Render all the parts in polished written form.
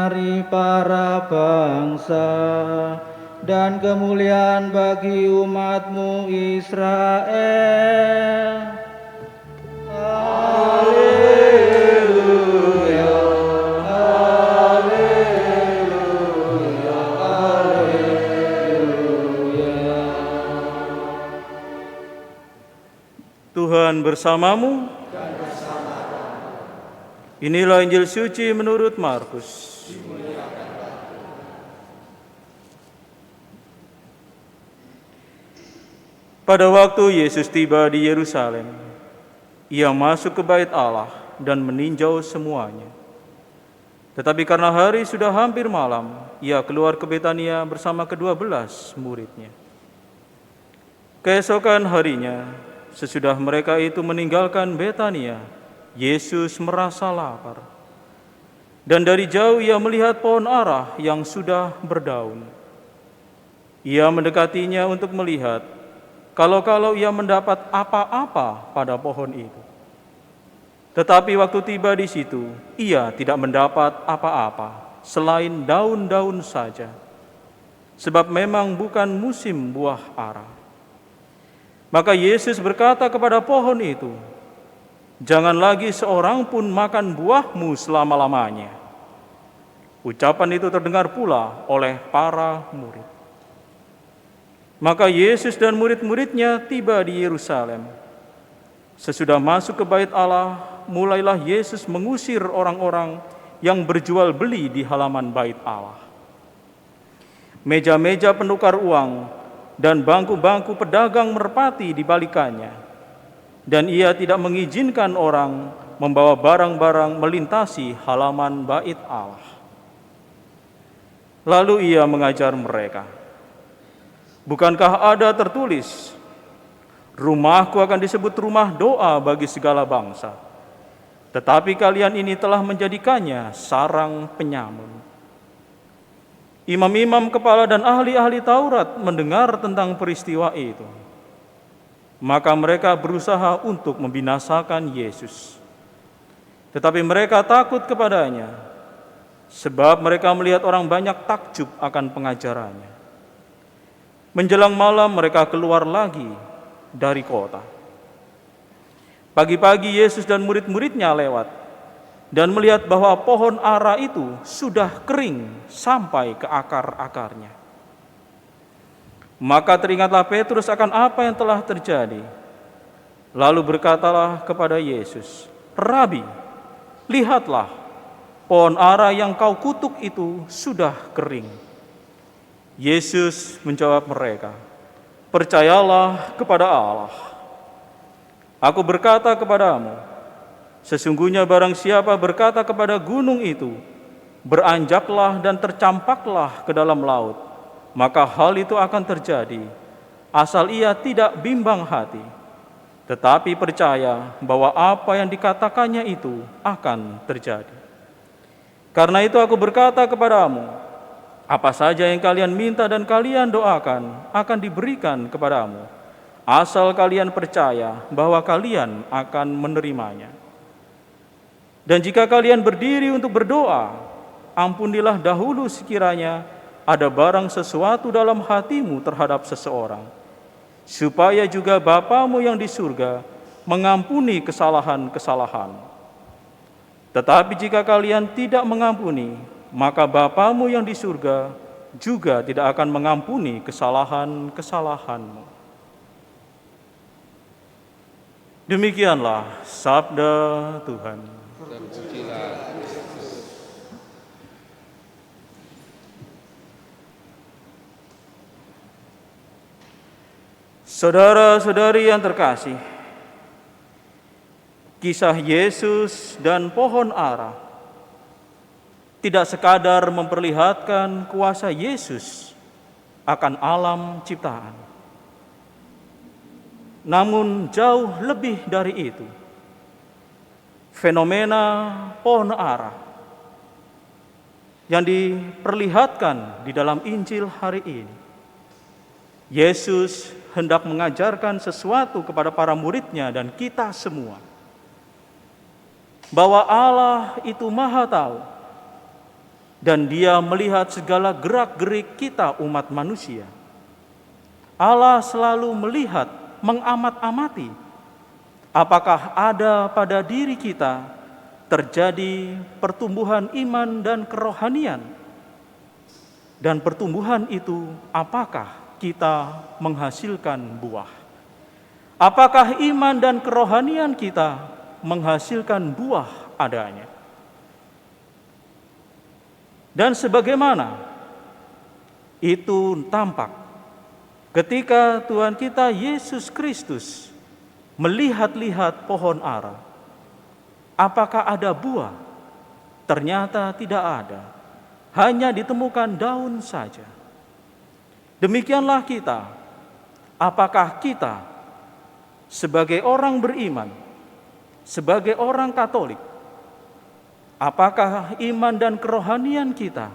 menyinari para bangsa, dan kemuliaan bagi umat-Mu Israel. Haleluya, haleluya, haleluya. Tuhan bersamamu. Inilah Injil suci menurut Markus. Pada waktu Yesus tiba di Yerusalem, ia masuk ke bait Allah dan meninjau semuanya. Tetapi karena hari sudah hampir malam, ia keluar ke Betania bersama ke-12 muridnya. Keesokan harinya, sesudah mereka itu meninggalkan Betania, Yesus merasa lapar. Dan dari jauh ia melihat pohon ara yang sudah berdaun. Ia mendekatinya untuk melihat kalau ia mendapat apa-apa pada pohon itu. Tetapi waktu tiba di situ, ia tidak mendapat apa-apa selain daun-daun saja, sebab memang bukan musim buah ara. Maka Yesus berkata kepada pohon itu, "Jangan lagi seorang pun makan buahmu selama-lamanya." Ucapan itu terdengar pula oleh para murid. Maka Yesus dan murid-muridnya tiba di Yerusalem. Sesudah masuk ke bait Allah, mulailah Yesus mengusir orang-orang yang berjual beli di halaman bait Allah. Meja-meja penukar uang dan bangku-bangku pedagang merpati dibalikannya. Dan ia tidak mengizinkan orang membawa barang-barang melintasi halaman bait Allah. Lalu ia mengajar mereka, "Bukankah ada tertulis, rumahku akan disebut rumah doa bagi segala bangsa, tetapi kalian ini telah menjadikannya sarang penyamun." Imam-imam kepala dan ahli-ahli Taurat mendengar tentang peristiwa itu. Maka mereka berusaha untuk membinasakan Yesus. Tetapi mereka takut kepadanya, sebab mereka melihat orang banyak takjub akan pengajarannya. Menjelang malam mereka keluar lagi dari kota. Pagi-pagi Yesus dan murid-muridnya lewat dan melihat bahwa pohon ara itu sudah kering sampai ke akar-akarnya. Maka teringatlah Petrus akan apa yang telah terjadi. Lalu berkatalah kepada Yesus, "Rabi, lihatlah, pohon ara yang kau kutuk itu sudah kering." Yesus menjawab mereka, "Percayalah kepada Allah. Aku berkata kepadamu, sesungguhnya barang siapa berkata kepada gunung itu, beranjaklah dan tercampaklah ke dalam laut, maka hal itu akan terjadi, asal ia tidak bimbang hati, tetapi percaya bahwa apa yang dikatakannya itu akan terjadi. Karena itu aku berkata kepadamu, apa saja yang kalian minta dan kalian doakan akan diberikan kepadamu, asal kalian percaya bahwa kalian akan menerimanya. Dan jika kalian berdiri untuk berdoa, ampunilah dahulu sekiranya ada barang sesuatu dalam hatimu terhadap seseorang, supaya juga Bapamu yang di surga mengampuni kesalahan-kesalahanmu. Tetapi jika kalian tidak mengampuni, maka Bapamu yang di surga juga tidak akan mengampuni kesalahan-kesalahanmu." Demikianlah sabda Tuhan. Terpujilah Saudara-saudari yang terkasih, kisah Yesus dan pohon ara tidak sekadar memperlihatkan kuasa Yesus akan alam ciptaan. Namun jauh lebih dari itu, fenomena pohon ara yang diperlihatkan di dalam Injil hari ini. Yesus hendak mengajarkan sesuatu kepada para muridnya dan kita semua, bahwa Allah itu Maha Tahu dan Dia melihat segala gerak-gerik kita umat manusia. Allah selalu melihat, mengamat-amati apakah ada pada diri kita terjadi pertumbuhan iman dan kerohanian. Dan pertumbuhan itu apakah kita menghasilkan buah? Apakah iman dan kerohanian kita menghasilkan buah adanya? Dan sebagaimana itu tampak ketika Tuhan kita Yesus Kristus melihat-lihat pohon ara. Apakah ada buah? Ternyata tidak ada. Hanya ditemukan daun saja. Demikianlah kita. Apakah kita sebagai orang beriman, sebagai orang Katolik, apakah iman dan kerohanian kita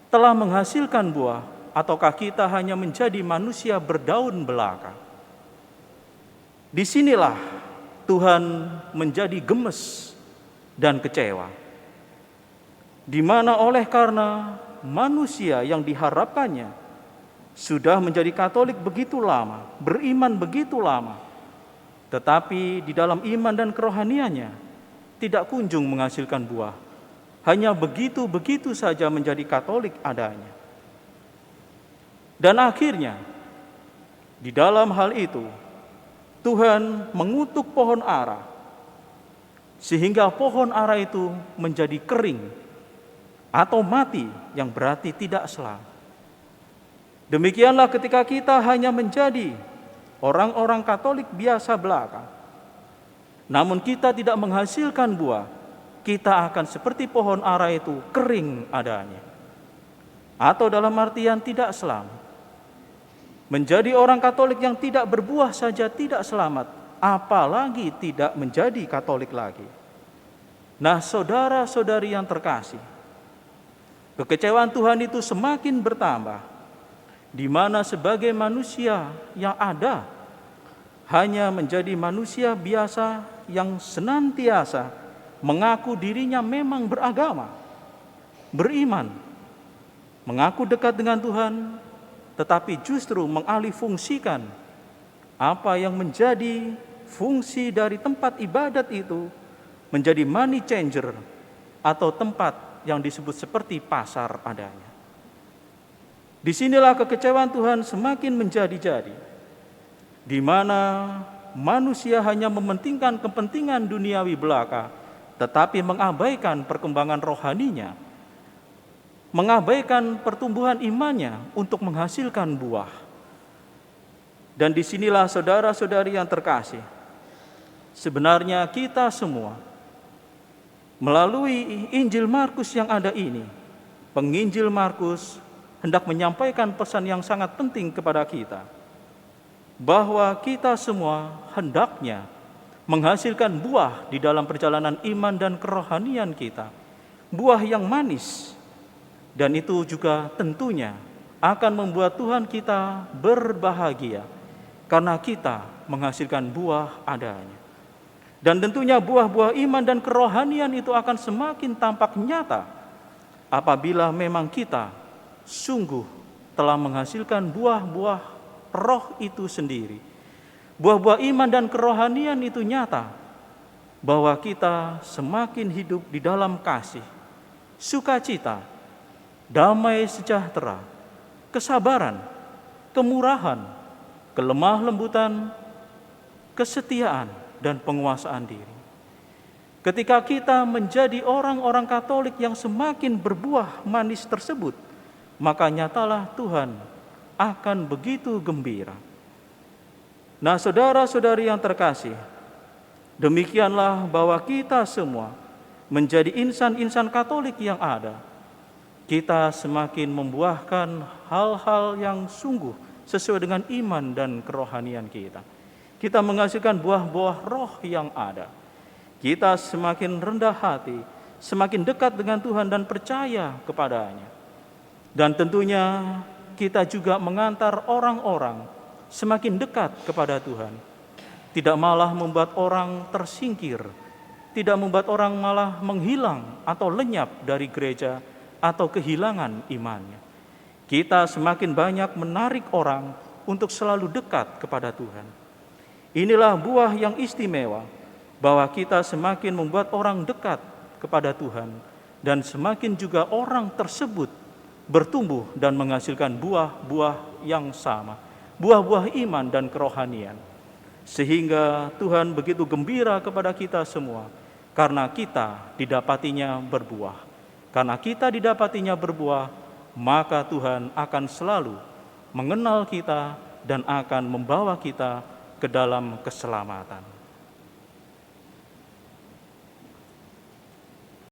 telah menghasilkan buah, ataukah kita hanya menjadi manusia berdaun belaka? Disinilah Tuhan menjadi gemes dan kecewa, di mana oleh karena manusia yang diharapkannya sudah menjadi Katolik begitu lama, beriman begitu lama, tetapi di dalam iman dan kerohaniannya tidak kunjung menghasilkan buah. Hanya begitu-begitu saja menjadi Katolik adanya. Dan akhirnya, di dalam hal itu, Tuhan mengutuk pohon ara, sehingga pohon ara itu menjadi kering atau mati, yang berarti tidak selamat. Demikianlah ketika kita hanya menjadi orang-orang Katolik biasa belaka, namun kita tidak menghasilkan buah, kita akan seperti pohon ara itu kering adanya. Atau dalam artian tidak selamat. Menjadi orang Katolik yang tidak berbuah saja tidak selamat, apalagi tidak menjadi Katolik lagi. Nah, saudara-saudari yang terkasih, kekecewaan Tuhan itu semakin bertambah, di mana sebagai manusia yang ada hanya menjadi manusia biasa yang senantiasa mengaku dirinya memang beragama, beriman, mengaku dekat dengan Tuhan, tetapi justru mengalihfungsikan apa yang menjadi fungsi dari tempat ibadat itu menjadi money changer atau tempat yang disebut seperti pasar adanya. Disinilah kekecewaan Tuhan semakin menjadi-jadi, di mana manusia hanya mementingkan kepentingan duniawi belaka, tetapi mengabaikan perkembangan rohaninya, mengabaikan pertumbuhan imannya untuk menghasilkan buah. Dan disinilah saudara-saudari yang terkasih, sebenarnya kita semua melalui Injil Markus yang ada ini, penginjil Markus hendak menyampaikan pesan yang sangat penting kepada kita, bahwa kita semua hendaknya menghasilkan buah di dalam perjalanan iman dan kerohanian kita, buah yang manis, dan itu juga tentunya akan membuat Tuhan kita berbahagia karena kita menghasilkan buah adanya. Dan tentunya buah-buah iman dan kerohanian itu akan semakin tampak nyata apabila memang kita sungguh telah menghasilkan buah-buah roh itu sendiri. Buah-buah iman dan kerohanian itu nyata bahwa kita semakin hidup di dalam kasih, sukacita, damai sejahtera, kesabaran, kemurahan, kelemah lembutan, kesetiaan, dan penguasaan diri. Ketika kita menjadi orang-orang Katolik yang semakin berbuah manis tersebut, maka nyatalah Tuhan akan begitu gembira. Nah, saudara-saudari yang terkasih, demikianlah bahwa kita semua menjadi insan-insan Katolik yang ada. Kita semakin membuahkan hal-hal yang sungguh sesuai dengan iman dan kerohanian kita. Kita menghasilkan buah-buah roh yang ada. Kita semakin rendah hati, semakin dekat dengan Tuhan dan percaya kepadanya. Dan tentunya kita juga mengantar orang-orang semakin dekat kepada Tuhan. Tidak malah membuat orang tersingkir, tidak membuat orang malah menghilang atau lenyap dari gereja, atau kehilangan imannya. Kita semakin banyak menarik orang untuk selalu dekat kepada Tuhan. Inilah buah yang istimewa, bahwa kita semakin membuat orang dekat kepada Tuhan, dan semakin juga orang tersebut bertumbuh dan menghasilkan buah-buah yang sama, buah-buah iman dan kerohanian. Sehingga Tuhan begitu gembira kepada kita semua, karena kita didapatinya berbuah. Karena kita didapatinya berbuah, maka Tuhan akan selalu mengenal kita dan akan membawa kita ke dalam keselamatan.